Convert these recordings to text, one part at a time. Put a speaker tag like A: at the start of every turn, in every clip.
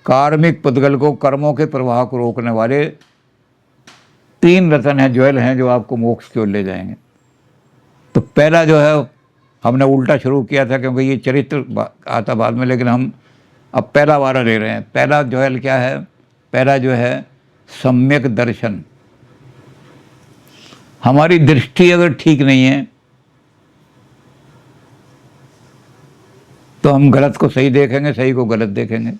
A: कार्मिक पुद्गल को, कर्मों के प्रवाह को रोकने वाले 3 रतन हैं, ज्वेल हैं, जो आपको मोक्ष की ओर ले जाएंगे। तो पहला जो है हमने उल्टा शुरू किया था, क्योंकि ये चरित्र आता बाद में, लेकिन हम अब पहला वारा ले रहे हैं। पहला ज्वेल क्या है? पहला जो है सम्यक दर्शन। हमारी दृष्टि अगर ठीक नहीं है तो हम गलत को सही देखेंगे, सही को गलत देखेंगे।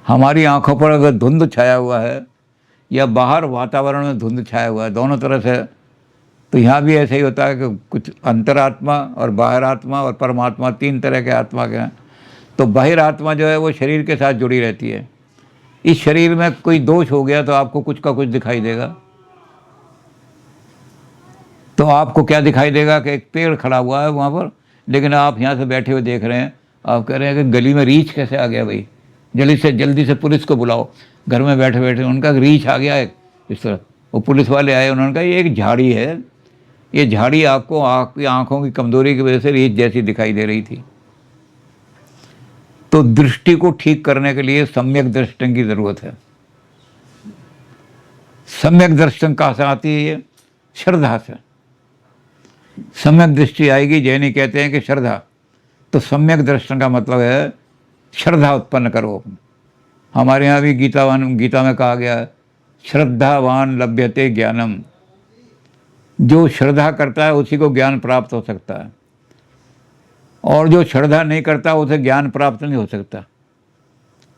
A: हमारी आंखों पर अगर धुंध छाया हुआ है या बाहर वातावरण में धुंध छाया हुआ है, दोनों तरह से, तो यहाँ भी ऐसा ही होता है कि कुछ अंतरात्मा और बाहर आत्मा और परमात्मा, 3 तरह के आत्मा के हैं। तो बाहर आत्मा जो है वो शरीर के साथ जुड़ी रहती है। इस शरीर में कोई दोष हो गया तो आपको कुछ का कुछ दिखाई देगा। तो आपको क्या दिखाई देगा कि एक पेड़ खड़ा हुआ है वहाँ पर, लेकिन आप यहाँ से बैठे हुए देख रहे हैं, आप कह रहे हैं कि गली में रीछ कैसे आ गया भाई, जल्दी से पुलिस को बुलाओ। घर में बैठे बैठे उनका रीछ आ गया है इस तरह। वो पुलिस वाले आए, उन्होंने कहा ये एक झाड़ी है, ये झाड़ी आपको आपकी आँखों की कमज़ोरी की वजह से रीछ जैसी दिखाई दे रही थी। तो दृष्टि को ठीक करने के लिए सम्यक दर्शन की ज़रूरत है। सम्यक दर्शन कहाँ से आती है? ये श्रद्धा से सम्यक दृष्टि आएगी। जैनी कहते हैं कि श्रद्धा, तो सम्यक दर्शन का मतलब है श्रद्धा उत्पन्न करो अपने। हमारे यहाँ भी गीता में कहा गया है, श्रद्धावान लभ्यते ज्ञानम। जो श्रद्धा करता है उसी को ज्ञान प्राप्त हो सकता है, और जो श्रद्धा नहीं करता उसे ज्ञान प्राप्त नहीं हो सकता।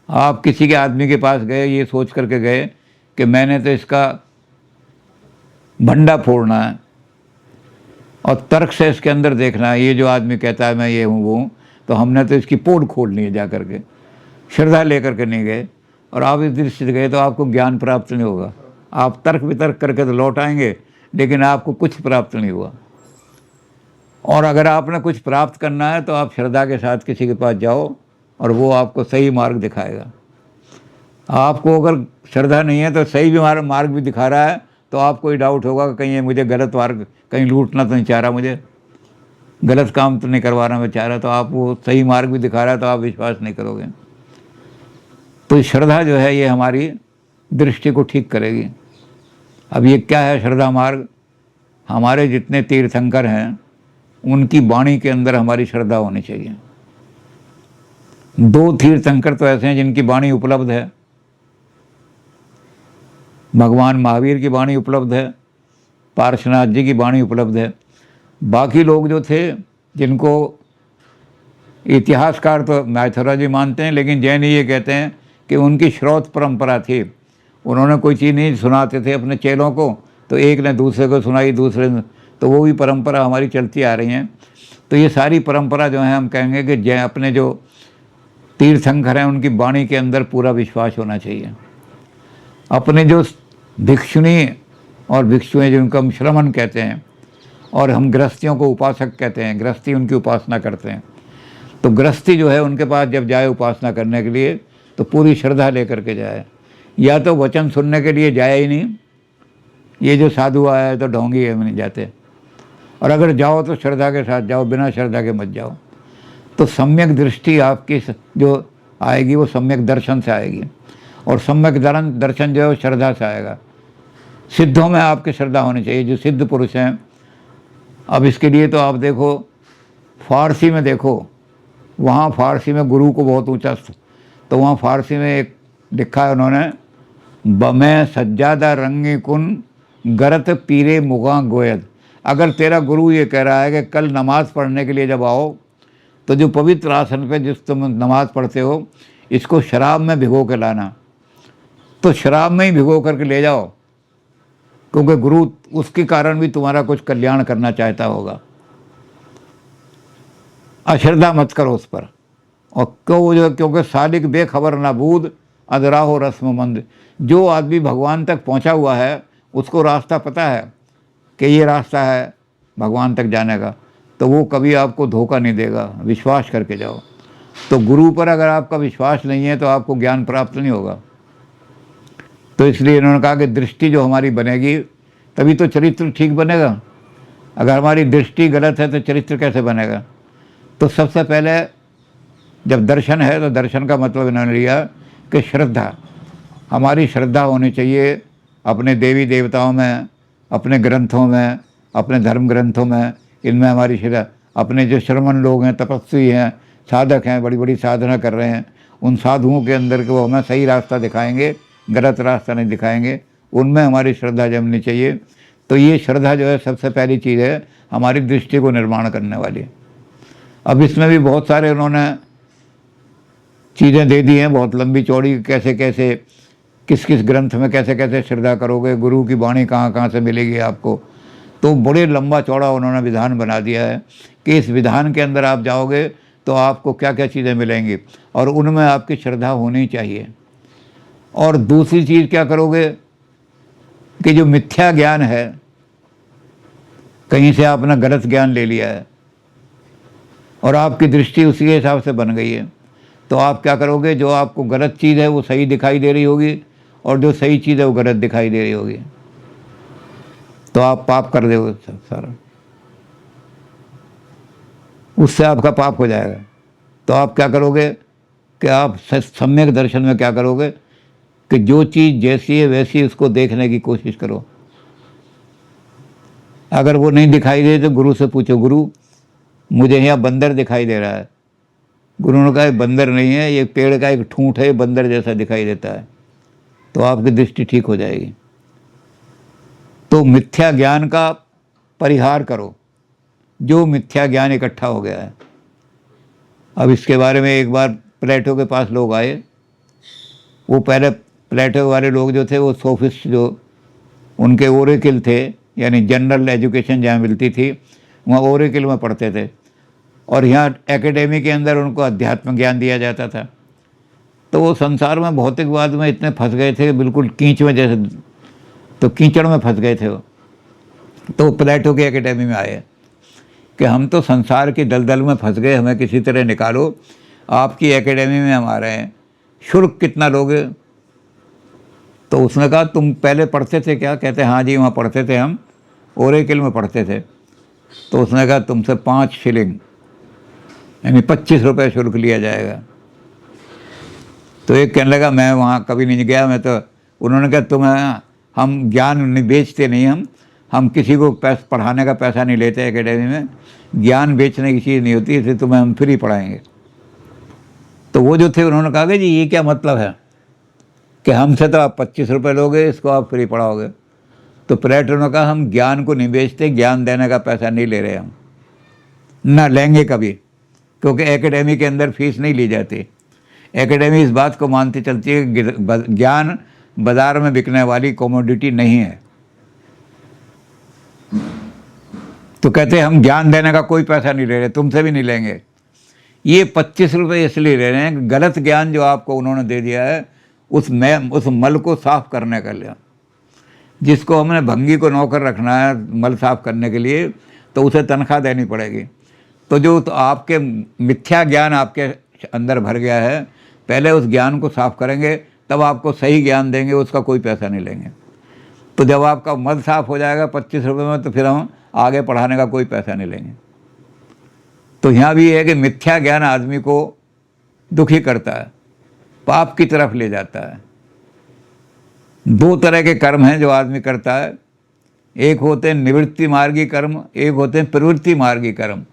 A: आप किसी के आदमी के पास गए, ये सोच करके गए कि मैंने तो इसका भंडा फोड़ना है और तर्क से इसके अंदर देखना है, ये जो आदमी कहता है मैं ये हूँ वो हूँ, तो हमने तो इसकी पोड़ खोलनी है। जा करके श्रद्धा लेकर के नहीं गए और आप इस दृष्टि से गए तो आपको ज्ञान प्राप्त नहीं होगा। आप तर्क वितर्क करके तो लौट आएंगे, लेकिन आपको कुछ प्राप्त नहीं हुआ। और अगर आपने कुछ प्राप्त करना है तो आप श्रद्धा के साथ किसी के पास जाओ और वो आपको सही मार्ग दिखाएगा। आपको अगर श्रद्धा नहीं है तो सही भी मार्ग भी दिखा रहा है तो आपको ही डाउट होगा कि कहीं ये मुझे गलत मार्ग, कहीं लूटना तो नहीं चाह रहा, मुझे गलत काम तो नहीं करवा रहा मैं चाह रहा। तो आप वो सही मार्ग भी दिखा रहा है तो आप विश्वास नहीं करोगे। तो श्रद्धा जो है ये हमारी दृष्टि को ठीक करेगी। अब ये क्या है श्रद्धा मार्ग? हमारे जितने तीर्थंकर हैं उनकी वाणी के अंदर हमारी श्रद्धा होनी चाहिए। 2 तीर्थंकर तो ऐसे हैं जिनकी वाणी उपलब्ध है। भगवान महावीर की वाणी उपलब्ध है, पार्श्वनाथ जी की वाणी उपलब्ध है। बाकी लोग जो थे, जिनको इतिहासकार तो मैथुराजी मानते हैं, लेकिन जैन ये कहते हैं कि उनकी श्रोत परंपरा थी। उन्होंने कोई चीज़ नहीं सुनाते थे अपने चेलों को, तो एक ने दूसरे को सुनाई, दूसरे ने, तो वो भी परंपरा हमारी चलती आ रही हैं। तो ये सारी परंपरा जो है हम कहेंगे कि अपने जो तीर्थंकर हैं उनकी वाणी के अंदर पूरा विश्वास होना चाहिए। अपने जो भिक्षुणी और भिक्षुएं जिनको हम श्रमण कहते हैं, और हम गृहस्थियों को उपासक कहते हैं, गृहस्थी उनकी उपासना करते हैं। तो गृहस्थी जो है उनके पास जब जाए उपासना करने के लिए तो पूरी श्रद्धा लेकर के जाए। या तो वचन सुनने के लिए जाए ही नहीं, ये जो साधु आया है तो ढोंगी है, नहीं जाते। और अगर जाओ तो श्रद्धा के साथ जाओ, बिना श्रद्धा के मत जाओ। तो सम्यक दृष्टि आपकी जो आएगी वो सम्यक दर्शन से आएगी, और सम्यक दर्शन जो है श्रद्धा से आएगा। सिद्धों में आपकी श्रद्धा होनी चाहिए, जो सिद्ध पुरुष हैं। अब इसके लिए तो आप देखो, फारसी में देखो, वहाँ फारसी में गुरु को बहुत ऊंचा, तो वहाँ फारसी में एक लिखा है उन्होंने, बमें सज्जादा रंगी कुन गरत पीरे मुगा गोयद। अगर तेरा गुरु ये कह रहा है कि कल नमाज़ पढ़ने के लिए जब आओ तो जो पवित्र आसन पे जिस तुम नमाज़ पढ़ते हो इसको शराब में भिगो के लाना, तो शराब में ही भिगो करके ले जाओ, क्योंकि गुरु उसके कारण भी तुम्हारा कुछ कल्याण करना चाहता होगा। अश्रद्धा मत करो उस पर। और क्योंकि सालिक बेखबर नाबूद अदराहो रस्म मंद। जो आदमी भगवान तक पहुंचा हुआ है उसको रास्ता पता है कि ये रास्ता है भगवान तक जाने का, तो वो कभी आपको धोखा नहीं देगा। विश्वास करके जाओ। तो गुरु पर अगर आपका विश्वास नहीं है तो आपको ज्ञान प्राप्त नहीं होगा। तो इसलिए इन्होंने कहा कि दृष्टि जो हमारी बनेगी तभी तो चरित्र ठीक बनेगा। अगर हमारी दृष्टि गलत है तो चरित्र कैसे बनेगा? तो सबसे पहले जब दर्शन है तो दर्शन का मतलब इन्होंने लिया कि श्रद्धा, हमारी श्रद्धा होनी चाहिए अपने देवी देवताओं में, अपने ग्रंथों में, अपने धर्म ग्रंथों में, इनमें हमारी श्रद्धा। अपने जो श्रमण लोग हैं, तपस्वी हैं, साधक हैं, बड़ी बड़ी साधना कर रहे हैं, उन साधुओं के अंदर के वो हमें सही रास्ता दिखाएंगे, गलत रास्ता नहीं दिखाएंगे, उनमें हमारी श्रद्धा जमनी चाहिए। तो ये श्रद्धा जो है सबसे पहली चीज़ है हमारी दृष्टि को निर्माण करने वाली। अब इसमें भी बहुत सारे उन्होंने चीज़ें दे दी हैं, बहुत लंबी चौड़ी, कैसे कैसे किस किस ग्रंथ में कैसे कैसे श्रद्धा करोगे, गुरु की वाणी कहाँ कहाँ से मिलेगी आपको, तो बड़े लंबा चौड़ा उन्होंने विधान बना दिया है कि इस विधान के अंदर आप जाओगे तो आपको क्या क्या चीज़ें मिलेंगी, और उनमें आपकी श्रद्धा होनी चाहिए। और दूसरी चीज़ क्या करोगे कि जो मिथ्या ज्ञान है, कहीं से आपने गलत ज्ञान ले लिया है और आपकी दृष्टि उसी के हिसाब से बन गई है, तो आप क्या करोगे, जो आपको गलत चीज़ है वो सही दिखाई दे रही होगी और जो सही चीज़ है वो गलत दिखाई दे रही होगी, तो आप पाप कर दोगे सारा, उससे आपका पाप हो जाएगा। तो आप क्या करोगे कि आप सम्यक दर्शन में क्या करोगे कि जो चीज़ जैसी है वैसी उसको देखने की कोशिश करो। अगर वो नहीं दिखाई दे तो गुरु से पूछो, गुरु मुझे यहाँ बंदर दिखाई दे रहा है। गुरु ने कहा बंदर नहीं है, ये पेड़ का एक ठूंठ है, बंदर जैसा दिखाई देता है, तो आपकी दृष्टि ठीक हो जाएगी। तो मिथ्या ज्ञान का परिहार करो, जो मिथ्या ज्ञान इकट्ठा हो गया है। अब इसके बारे में एक बार प्लेटो के पास लोग आए। वो पहले प्लेटो वाले लोग जो थे वो सोफिस्ट, जो उनके ओरेकिल थे, यानी जनरल एजुकेशन जहाँ मिलती थी वहाँ ओरेकिल में पढ़ते थे, और यहाँ एकेडमी के अंदर उनको अध्यात्म ज्ञान दिया जाता था। तो वो संसार में भौतिकवाद में इतने फंस गए थे, बिल्कुल कींच में जैसे, तो कीचड़ में फंस गए थे वो। तो प्लेटो की एकेडमी में आए कि हम तो संसार की दलदल में फंस गए, हमें किसी तरह निकालो, आपकी एकेडमी में हम आ रहे हैं, शुल्क कितना लोगे? तो उसने कहा तुम पहले पढ़ते थे क्या? कहते हाँ जी वहाँ पढ़ते थे, हम ओरेकिल में पढ़ते थे। तो उसने कहा तुमसे 5 शिलिंग यानी 25 रुपये शुल्क लिया जाएगा। तो एक कहने लगा मैं वहाँ कभी नहीं गया, मैं तो, उन्होंने कहा तुम्हें हम ज्ञान नहीं बेचते, नहीं हम किसी को पढ़ाने का पैसा नहीं लेते एकेडमी में, ज्ञान बेचने की चीज़ नहीं होती, इसलिए तुम्हें हम फ्री पढ़ाएंगे। तो वो जो थे उन्होंने कहा कि जी ये क्या मतलब है कि हमसे तो आप 25 रुपये लोगे, इसको आप फ्री पढ़ाओगे। तो प्लेटो ने कहा हम ज्ञान को नहीं बेचते, ज्ञान देने का पैसा नहीं ले रहे, हम ना लेंगे कभी, क्योंकि एकेडमी के अंदर फीस नहीं ली जाती। एकेडमी इस बात को मानती चलती है कि ज्ञान बाज़ार में बिकने वाली कमोडिटी नहीं है। तो कहते हैं हम ज्ञान देने का कोई पैसा नहीं ले रहे, तुमसे भी नहीं लेंगे। ये 25 रुपये इसलिए ले रहे हैं, गलत ज्ञान जो आपको उन्होंने दे दिया है उस मल को साफ करने के लिए। जिसको हमने भंगी को नौकर रखना है मल साफ करने के लिए, तो उसे तनख्वाह देनी पड़ेगी। तो जो तो आपके मिथ्या ज्ञान आपके अंदर भर गया है, पहले उस ज्ञान को साफ करेंगे, तब आपको सही ज्ञान देंगे, उसका कोई पैसा नहीं लेंगे। तो जब आपका मल साफ हो जाएगा 25 रुपये में, तो फिर हम आगे पढ़ाने का कोई पैसा नहीं लेंगे। तो यहाँ भी है कि मिथ्या ज्ञान आदमी को दुखी करता है, पाप की तरफ ले जाता है। 2 तरह के कर्म हैं जो आदमी करता है, एक होते हैं निवृत्ति मार्गी कर्म, एक होते हैं प्रवृत्ति मार्गी कर्म।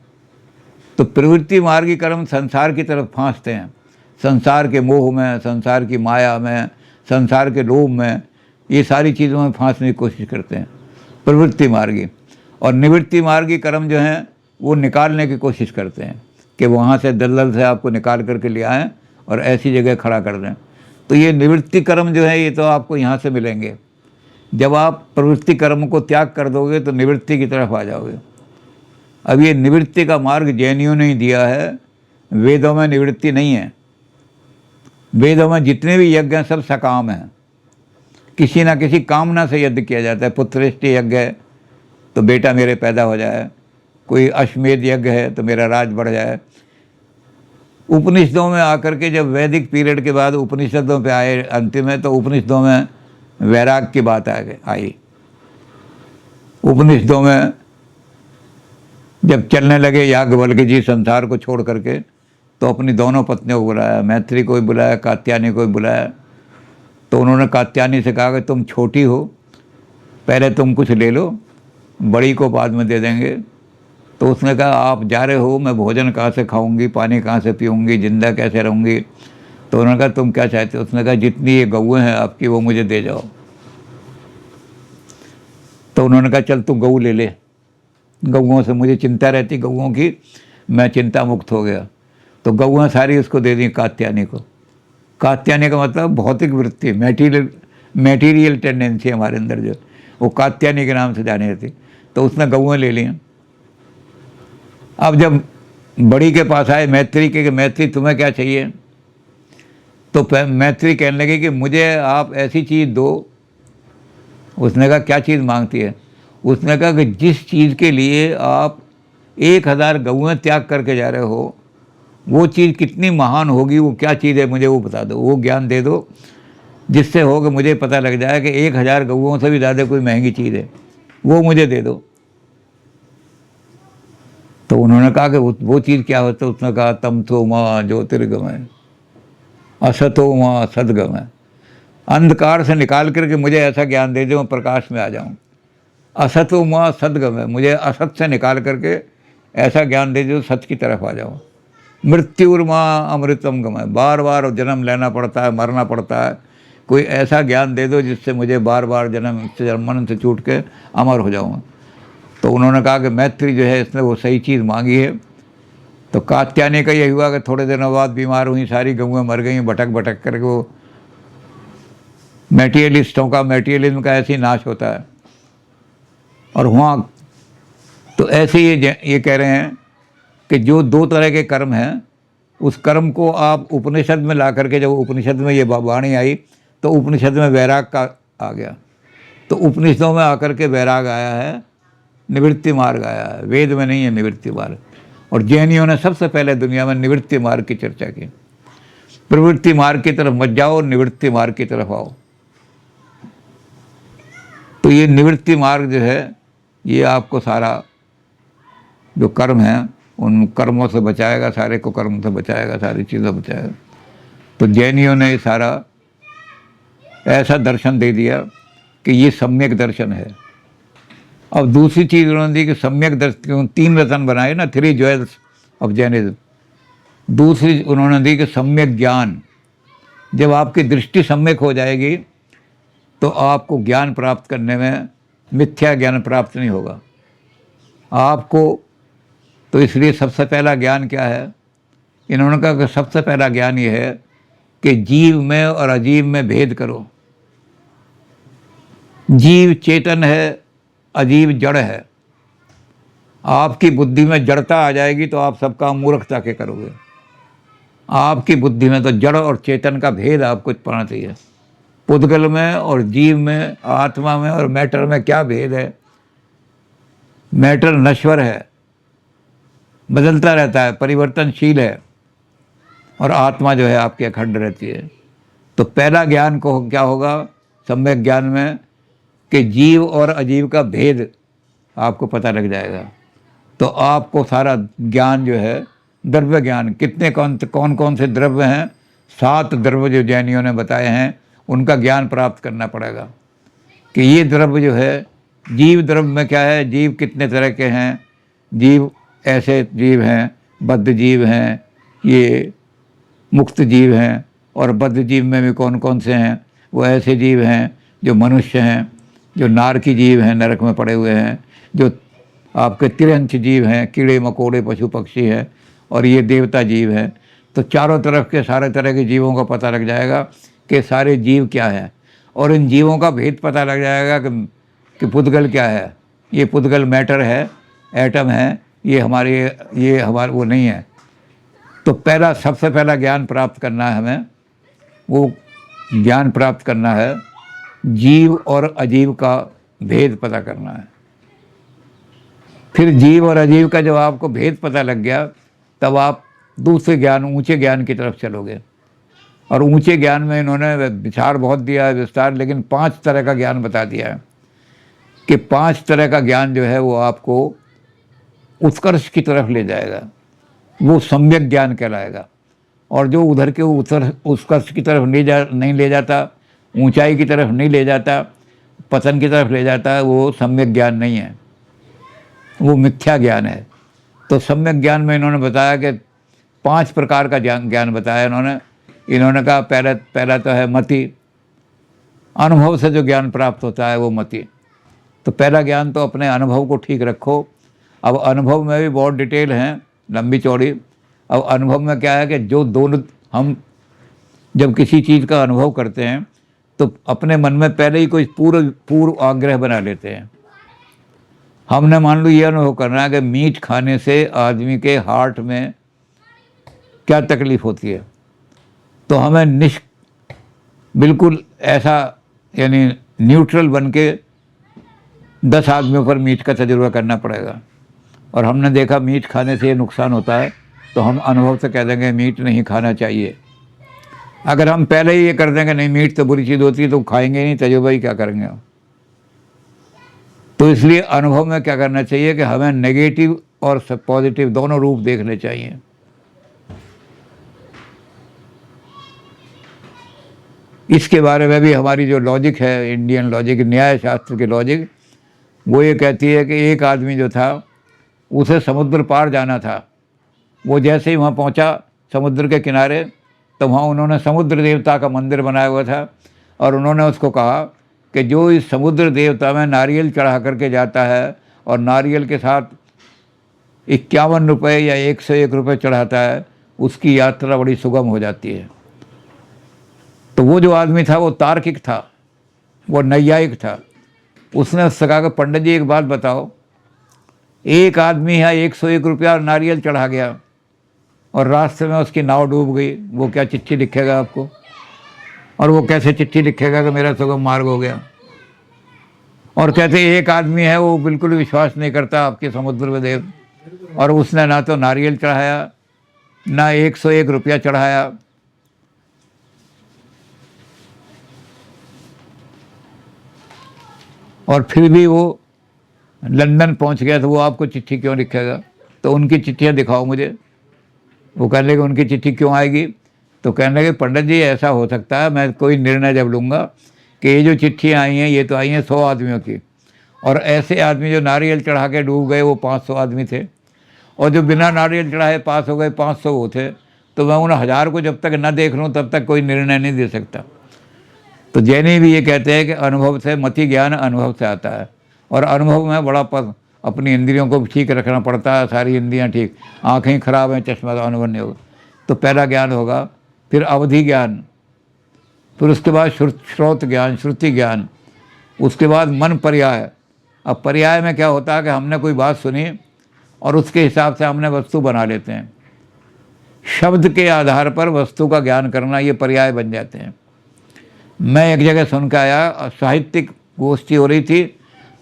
A: तो प्रवृत्ति मार्गी कर्म संसार की तरफ फांसते हैं, संसार के मोह में, संसार की माया में, संसार के लोभ में, ये सारी चीज़ों में फांसने की कोशिश करते हैं प्रवृत्ति मार्गी। और निवृत्ति मार्गी कर्म जो हैं वो निकालने की कोशिश करते हैं कि वहाँ से दलदल से आपको निकाल करके ले आएँ और ऐसी जगह खड़ा कर दें। तो ये निवृत्ति कर्म जो है ये तो आपको यहाँ से मिलेंगे। जब आप प्रवृत्ति कर्म को त्याग कर दोगे तो निवृत्ति की तरफ आ जाओगे। अब ये निवृत्ति का मार्ग जैनियों ने ही दिया है, वेदों में निवृत्ति नहीं है। वेदों में जितने भी यज्ञ हैं सब सकाम हैं, किसी ना किसी कामना से यज्ञ किया जाता है। पुत्रेष्टि यज्ञ है तो बेटा मेरे पैदा हो जाए, कोई अश्वमेध यज्ञ है तो मेरा राज बढ़ जाए। उपनिषदों में आकर के जब वैदिक पीरियड के बाद उपनिषदों पे आए अंतिम में, तो उपनिषदों में वैराग की बात आई। उपनिषदों में जब चलने लगे याज्ञवल्क्य जी संसार को छोड़ करके, तो अपनी दोनों पत्नियों को बुलाया, मैत्री को भी बुलाया, कात्यायनी को भी बुलाया। तो उन्होंने कात्यायनी से कहा कि तुम छोटी हो, पहले तुम कुछ ले लो, बड़ी को बाद में दे देंगे। तो उसने कहा आप जा रहे हो, मैं भोजन कहाँ से खाऊंगी, पानी कहाँ से पीऊँगी, जिंदा कैसे रहूँगी। तो उन्होंने कहा तुम क्या चाहते हो। उसने कहा जितनी ये गऊँ हैं आपकी वो मुझे दे जाओ। तो उन्होंने कहा चल तू गऊ ले ले, गऊओं से मुझे चिंता रहती गऊओं की, मैं चिंता मुक्त हो गया। तो गऊँ सारी उसको दे दी कात्यायनी को। कात्यायनी का मतलब भौतिक वृत्ति, मैटीरियल टेंडेंसी हमारे अंदर जो, वो कात्यायनी के नाम से जानी जाती। तो उसने गऊँ ले ली। अब जब बड़ी के पास आए मैत्री के, मैत्री तुम्हें क्या चाहिए। तो मैत्री कहने लगे कि मुझे आप ऐसी चीज़ दो। उसने कहा क्या चीज़ मांगती है। उसने कहा कि जिस चीज़ के लिए आप 1000 गऊँ त्याग करके जा रहे हो, वो चीज़ कितनी महान होगी, वो क्या चीज़ है मुझे वो बता दो, वो ज्ञान दे दो जिससे हो कि मुझे पता लग जाए कि 1000 गऊओं से भी ज़्यादा कोई महंगी चीज़ है, वो मुझे दे दो। तो उन्होंने कहा कि वो चीज़ क्या होता है। उसने कहा तम तो माँ ज्योतिर्गमय असतो माँ सदगमय, अंधकार से निकाल करके मुझे ऐसा ज्ञान दे दो मैं प्रकाश में आ जाऊँ। असतो माँ सदगमय, मुझे असत से निकाल करके ऐसा ज्ञान दे दो सत्य की तरफ आ जाऊँ। मृत्युर्मा अमृतम गमय, बार बार जन्म लेना पड़ता है, मरना पड़ता है, कोई ऐसा ज्ञान दे दो जिससे मुझे बार बार जन्म से छूट के अमर हो जाऊँ। तो उन्होंने कहा कि मैत्री जो है इसने वो सही चीज़ मांगी है। तो कात्यायनी का यही हुआ कि थोड़े दिनों बाद बीमार हुई, सारी गऊँ मर गई, भटक भटक करके। वो मैटीरियलिज्म का ऐसे ही नाश होता है। और वहाँ तो ऐसे ये कह रहे हैं कि जो 2 तरह के कर्म हैं, उस कर्म को आप उपनिषद में ला करके, जब उपनिषद में ये वाणी आई तो उपनिषद में वैराग का आ गया। तो उपनिषदों में आकर के वैराग आया है, निवृत्ति मार्ग आया है, वेद में नहीं है निवृत्ति मार्ग। और जैनियों ने सबसे पहले दुनिया में निवृत्ति मार्ग की चर्चा की। प्रवृत्ति मार्ग की तरफ मत जाओ, निवृत्ति मार्ग की तरफ आओ। तो ये निवृत्ति मार्ग जो है ये आपको सारा जो कर्म है उन कर्मों से बचाएगा, सारे को कर्म से बचाएगा, सारी चीज़ें बचाएगा। तो जैनियों ने सारा ऐसा दर्शन दे दिया कि ये सम्यक दर्शन है। अब दूसरी चीज़ उन्होंने दी कि सम्यक दर्शन, 3 रत्न बनाए ना, 3 ज्वेल्स ऑफ जैनिज्म। दूसरी उन्होंने दी कि सम्यक ज्ञान। जब आपकी दृष्टि सम्यक हो जाएगी तो आपको ज्ञान प्राप्त करने में मिथ्या ज्ञान प्राप्त नहीं होगा आपको। तो इसलिए सबसे पहला ज्ञान क्या है, इन्होंने कहा कि सबसे पहला ज्ञान ये है कि जीव में और अजीव में भेद करो। जीव चेतन है, अजीव जड़ है। आपकी बुद्धि में जड़ता आ जाएगी तो आप सब काम मूर्खता के करोगे। आपकी बुद्धि में तो जड़ और चेतन का भेद आपको पढ़ना चाहिए। पुद्गल में और जीव में, आत्मा में और मैटर में क्या भेद है। मैटर नश्वर है, बदलता रहता है, परिवर्तनशील है, और आत्मा जो है आपकी अखंड रहती है। तो पहला ज्ञान को क्या होगा सम्यक ज्ञान में कि जीव और अजीव का भेद आपको पता लग जाएगा। तो आपको सारा ज्ञान जो है, द्रव्य ज्ञान, कितने कौन कौन से द्रव्य हैं, 7 द्रव्य जो जैनियों ने बताए हैं, उनका ज्ञान प्राप्त करना पड़ेगा कि ये द्रव्य जो है, जीव द्रव्य में क्या है, जीव कितने तरह के हैं। जीव ऐसे जीव हैं, बद्ध जीव हैं, ये मुक्त जीव हैं, और बद्ध जीव में भी कौन कौन से हैं, वो ऐसे जीव हैं जो मनुष्य हैं, जो नारकी जीव हैं, नरक में पड़े हुए हैं, जो आपके तिरंच जीव हैं, कीड़े मकोड़े पशु पक्षी हैं, और ये देवता जीव हैं। तो चारों तरफ के सारे तरह के जीवों का पता लग जाएगा कि सारे जीव क्या है, और इन जीवों का भेद पता लग जाएगा कि पुद्गल क्या है। ये पुद्गल मैटर है, एटम है, ये हमारे वो नहीं है। तो सबसे पहला ज्ञान प्राप्त करना है हमें, वो ज्ञान प्राप्त करना है जीव और अजीव का भेद पता करना है। फिर जीव और अजीव का जब आपको भेद पता लग गया, तब आप दूसरे ज्ञान, ऊंचे ज्ञान की तरफ चलोगे। और ऊंचे ज्ञान में इन्होंने विचार बहुत दिया है, विस्तार, लेकिन 5 तरह का ज्ञान बता दिया है कि 5 तरह का ज्ञान जो है वो आपको उत्कर्ष की तरफ ले जाएगा। वो सम्यक ज्ञान कहलाएगा। और जो उधर के उत्कर्ष की तरफ नहीं ले जाता, ऊंचाई की तरफ नहीं ले जाता, पतन की तरफ ले जाता है, वो सम्यक ज्ञान नहीं है, वो मिथ्या ज्ञान है। तो सम्यक ज्ञान में इन्होंने बताया कि 5 प्रकार का ज्ञान बताया इन्होंने कहा पहला तो है मति, अनुभव से जो ज्ञान प्राप्त होता है वो मति। तो पहला ज्ञान तो अपने अनुभव को ठीक रखो। अब अनुभव में भी बहुत डिटेल हैं, लंबी चौड़ी। अब अनुभव में क्या है कि जो दोनों, हम जब किसी चीज़ का अनुभव करते हैं तो अपने मन में पहले ही कोई पूर्व आग्रह बना लेते हैं। हमने मान लो ये अनुभव करना है कि मीट खाने से आदमी के हार्ट में क्या तकलीफ़ होती है, तो हमें बिल्कुल ऐसा यानी न्यूट्रल बन के 10 आदमियों पर मीट का तजुर्बा करना पड़ेगा। और हमने देखा मीट खाने से ये नुकसान होता है, तो हम अनुभव से कह देंगे मीट नहीं खाना चाहिए। अगर हम पहले ही ये कर देंगे नहीं मीट तो बुरी चीज़ होती है, तो खाएंगे नहीं, तजुर्बा ही क्या करेंगे हम। तो इसलिए अनुभव में क्या करना चाहिए कि हमें नेगेटिव और पॉजिटिव दोनों रूप देखने चाहिए। इसके बारे में भी हमारी जो लॉजिक है, इंडियन लॉजिक, न्याय शास्त्र की लॉजिक, वो ये कहती है कि एक आदमी जो था उसे समुद्र पार जाना था। वो जैसे ही वहाँ पहुँचा समुद्र के किनारे, तो वहाँ उन्होंने समुद्र देवता का मंदिर बनाया हुआ था। और उन्होंने उसको कहा कि जो इस समुद्र देवता में नारियल चढ़ा करके जाता है और नारियल के साथ 51 रुपये या 101 रुपये चढ़ाता है, उसकी यात्रा बड़ी सुगम हो जाती है। तो वो जो आदमी था वो तार्किक था, वो नैयायिक था। उसने उससे कहा कि पंडित जी एक बात बताओ, एक आदमी है 101 रुपया और नारियल चढ़ा गया और रास्ते में उसकी नाव डूब गई, वो क्या चिट्ठी लिखेगा आपको? और वो कैसे चिट्ठी लिखेगा कि मेरा सुगम मार्ग हो गया? और कहते एक आदमी है वो बिल्कुल विश्वास नहीं करता आपके समुद्र में देव, और उसने ना तो नारियल चढ़ाया ना 101 रुपया चढ़ाया। और फिर भी वो लंदन पहुंच गया, तो वो आपको चिट्ठी क्यों लिखेगा? तो उनकी चिट्ठियां दिखाओ मुझे। वो कहने लगे उनकी चिट्ठी क्यों आएगी? तो कहने लगे पंडित जी ऐसा हो सकता है, मैं कोई निर्णय जब लूँगा कि ये जो चिट्ठियाँ आई हैं ये तो आई हैं 100 आदमियों की, और ऐसे आदमी जो नारियल चढ़ा के डूब गए वो 500 आदमी थे, और जो बिना नारियल चढ़ाए पास हो गए 500 वो थे। तो मैं उन 1000 को जब तक न देख लूँ तब तक कोई निर्णय नहीं दे सकता। तो जैनी भी ये कहते हैं कि अनुभव से, मति ज्ञान अनुभव से आता है। और अनुभव में बड़ा अपनी इंद्रियों को ठीक रखना पड़ता है, सारी इंद्रियां ठीक, आँखें खराब हैं, चश्मा का अनुभव नहीं होगा। तो पहला ज्ञान होगा, फिर अवधि ज्ञान, फिर उसके बाद श्रोत ज्ञान, श्रुति ज्ञान, उसके बाद मन पर्याय। अब पर्याय में क्या होता है कि हमने कोई बात सुनी और उसके हिसाब से हमने वस्तु बना लेते हैं। शब्द के आधार पर वस्तु का ज्ञान करना, ये पर्याय बन जाते हैं। मैं एक जगह सुन के आया, साहित्यिक गोष्ठी हो रही थी,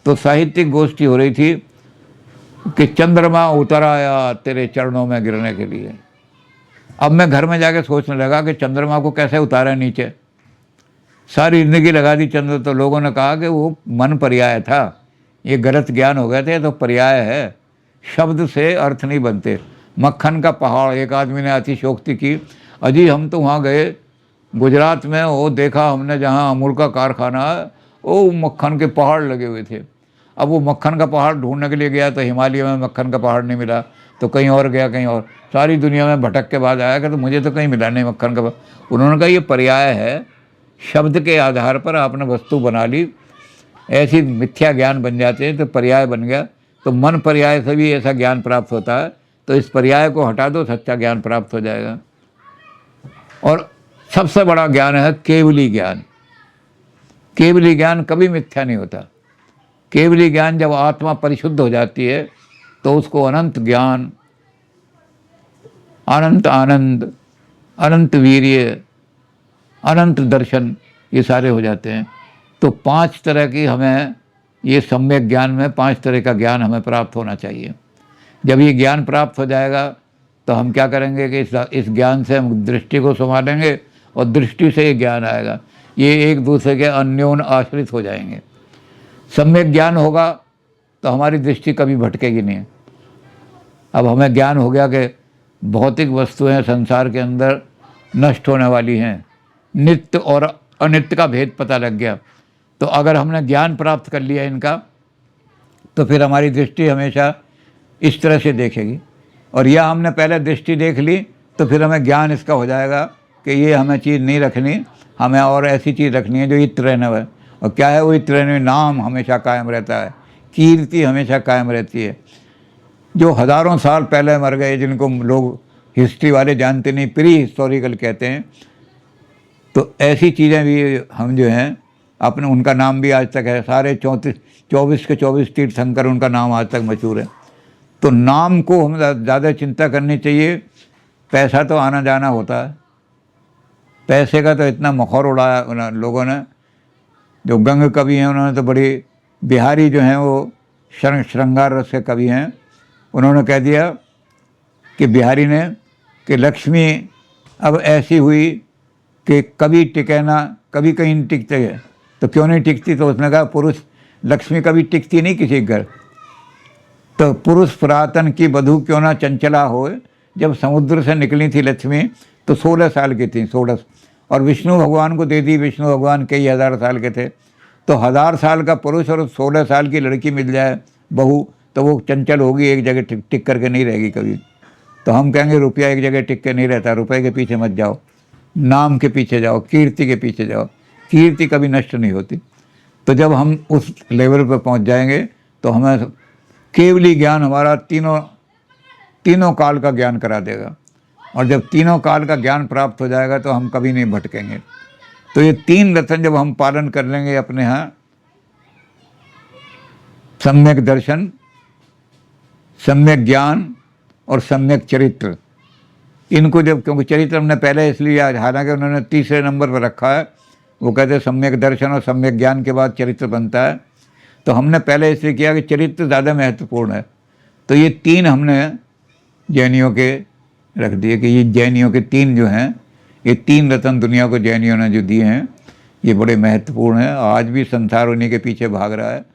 A: तो साहित्यिक गोष्ठी हो रही थी कि चंद्रमा उतर आया तेरे चरणों में गिरने के लिए। अब मैं घर में जाके सोचने लगा कि चंद्रमा को कैसे उतारा नीचे, सारी जिंदगी लगा दी चंद्र। तो लोगों ने कहा कि वो मन पर्याय था, ये गलत ज्ञान हो गए थे, तो पर्याय है, शब्द से अर्थ नहीं बनते। मक्खन का पहाड़, एक आदमी ने अतिशोक्ति की, अजी हम तो वहाँ गए गुजरात में, वो देखा हमने जहाँ अमूल का कारखाना है, वो मक्खन के पहाड़ लगे हुए थे। अब वो मक्खन का पहाड़ ढूंढने के लिए गया तो हिमालय में मक्खन का पहाड़ नहीं मिला, तो कहीं और गया, कहीं और, सारी दुनिया में भटक के बाद आया कि तो मुझे तो कहीं मिला नहीं मक्खन का पहाड़। उन्होंने कहा ये पर्याय है, शब्द के आधार पर आपने वस्तु बना ली, ऐसी मिथ्या ज्ञान बन जाते हैं, तो पर्याय बन गया। तो मन पर्याय से भी ऐसा ज्ञान प्राप्त होता है, तो इस पर्याय को हटा दो, सच्चा ज्ञान प्राप्त हो जाएगा। और सबसे बड़ा ज्ञान है केवली ज्ञान। केवली ज्ञान कभी मिथ्या नहीं होता। केवली ज्ञान जब आत्मा परिशुद्ध हो जाती है तो उसको अनंत ज्ञान, अनंत आनंद, अनंत वीर्य, अनंत दर्शन, ये सारे हो जाते हैं। तो 5 तरह की हमें, ये सम्यक ज्ञान में 5 तरह का ज्ञान हमें प्राप्त होना चाहिए। जब ये ज्ञान प्राप्त हो जाएगा तो हम क्या करेंगे कि इस ज्ञान से हम दृष्टि को संभालेंगे, और दृष्टि से ये ज्ञान आएगा, ये एक दूसरे के अन्योन आश्रित हो जाएंगे। सम्यक ज्ञान होगा तो हमारी दृष्टि कभी भटकेगी नहीं। अब हमें ज्ञान हो गया कि भौतिक वस्तुएं संसार के अंदर नष्ट होने वाली हैं, नित्य और अनित्य का भेद पता लग गया। तो अगर हमने ज्ञान प्राप्त कर लिया इनका, तो फिर हमारी दृष्टि हमेशा इस तरह से देखेगी। और यह हमने पहले दृष्टि देख ली तो फिर हमें ज्ञान इसका हो जाएगा कि ये हमें चीज़ नहीं रखनी, हमें और ऐसी चीज़ रखनी है जो इत्र रहने वाला। और क्या है वो इत्र रहने? नाम हमेशा कायम रहता है, कीर्ति हमेशा कायम रहती है। जो हज़ारों साल पहले मर गए, जिनको लोग हिस्ट्री वाले जानते नहीं, प्री हिस्टोरिकल कहते हैं, तो ऐसी चीज़ें भी हम जो हैं अपने, उनका नाम भी आज तक है। सारे 24 के 24 तीर्थंकर, उनका नाम आज तक मशहूर है। तो नाम को हम ज़्यादा चिंता करनी चाहिए। पैसा तो आना जाना होता है, पैसे का तो इतना मखौर उड़ाया लोगों ने। जो गंग कवि हैं उन्होंने तो बड़ी, बिहारी जो हैं वो श्रृंगार रस के कवि हैं, उन्होंने कह दिया कि बिहारी ने कि लक्ष्मी अब ऐसी हुई कि कभी टिके ना, कभी कहीं नहीं टिकते है, तो क्यों नहीं टिकती? तो उसने कहा पुरुष, लक्ष्मी कभी टिकती नहीं किसी घर, तो पुरुष पुरातन की बधू क्यों ना चंचला हो। जब समुद्र से निकली थी लक्ष्मी तो 16 साल की थी, 16, और विष्णु भगवान को दे दी। विष्णु भगवान कई हज़ार साल के थे। तो 1000 साल का पुरुष और 16 साल की लड़की मिल जाए बहू, तो वो चंचल होगी, एक जगह टिक करके नहीं रहेगी कभी। तो हम कहेंगे रुपया एक जगह टिक के नहीं रहता, रुपये के पीछे मत जाओ, नाम के पीछे जाओ, कीर्ति के पीछे जाओ। कीर्ति कभी नष्ट नहीं होती। तो जब हम उस लेवल पर पहुंच जाएंगे तो हमें केवली ज्ञान हमारा तीनों काल का ज्ञान करा देगा। और जब तीनों काल का ज्ञान प्राप्त हो जाएगा तो हम कभी नहीं भटकेंगे। तो ये 3 रतन जब हम पालन कर लेंगे अपने यहाँ, सम्यक दर्शन, सम्यक ज्ञान और सम्यक चरित्र, इनको जब, क्योंकि चरित्र हमने पहले इसलिए, हालांकि उन्होंने तीसरे नंबर पर रखा है, वो कहते हैं सम्यक दर्शन और सम्यक ज्ञान के बाद चरित्र बनता है। तो हमने पहले इसलिए किया कि चरित्र ज़्यादा महत्वपूर्ण है। तो ये 3 हमने जैनियों के रख दिए कि ये जैनियों के 3 जो हैं, ये 3 रतन दुनिया को जैनियों ने जो दिए हैं, ये बड़े महत्वपूर्ण हैं। आज भी संसार उन्हीं के पीछे भाग रहा है।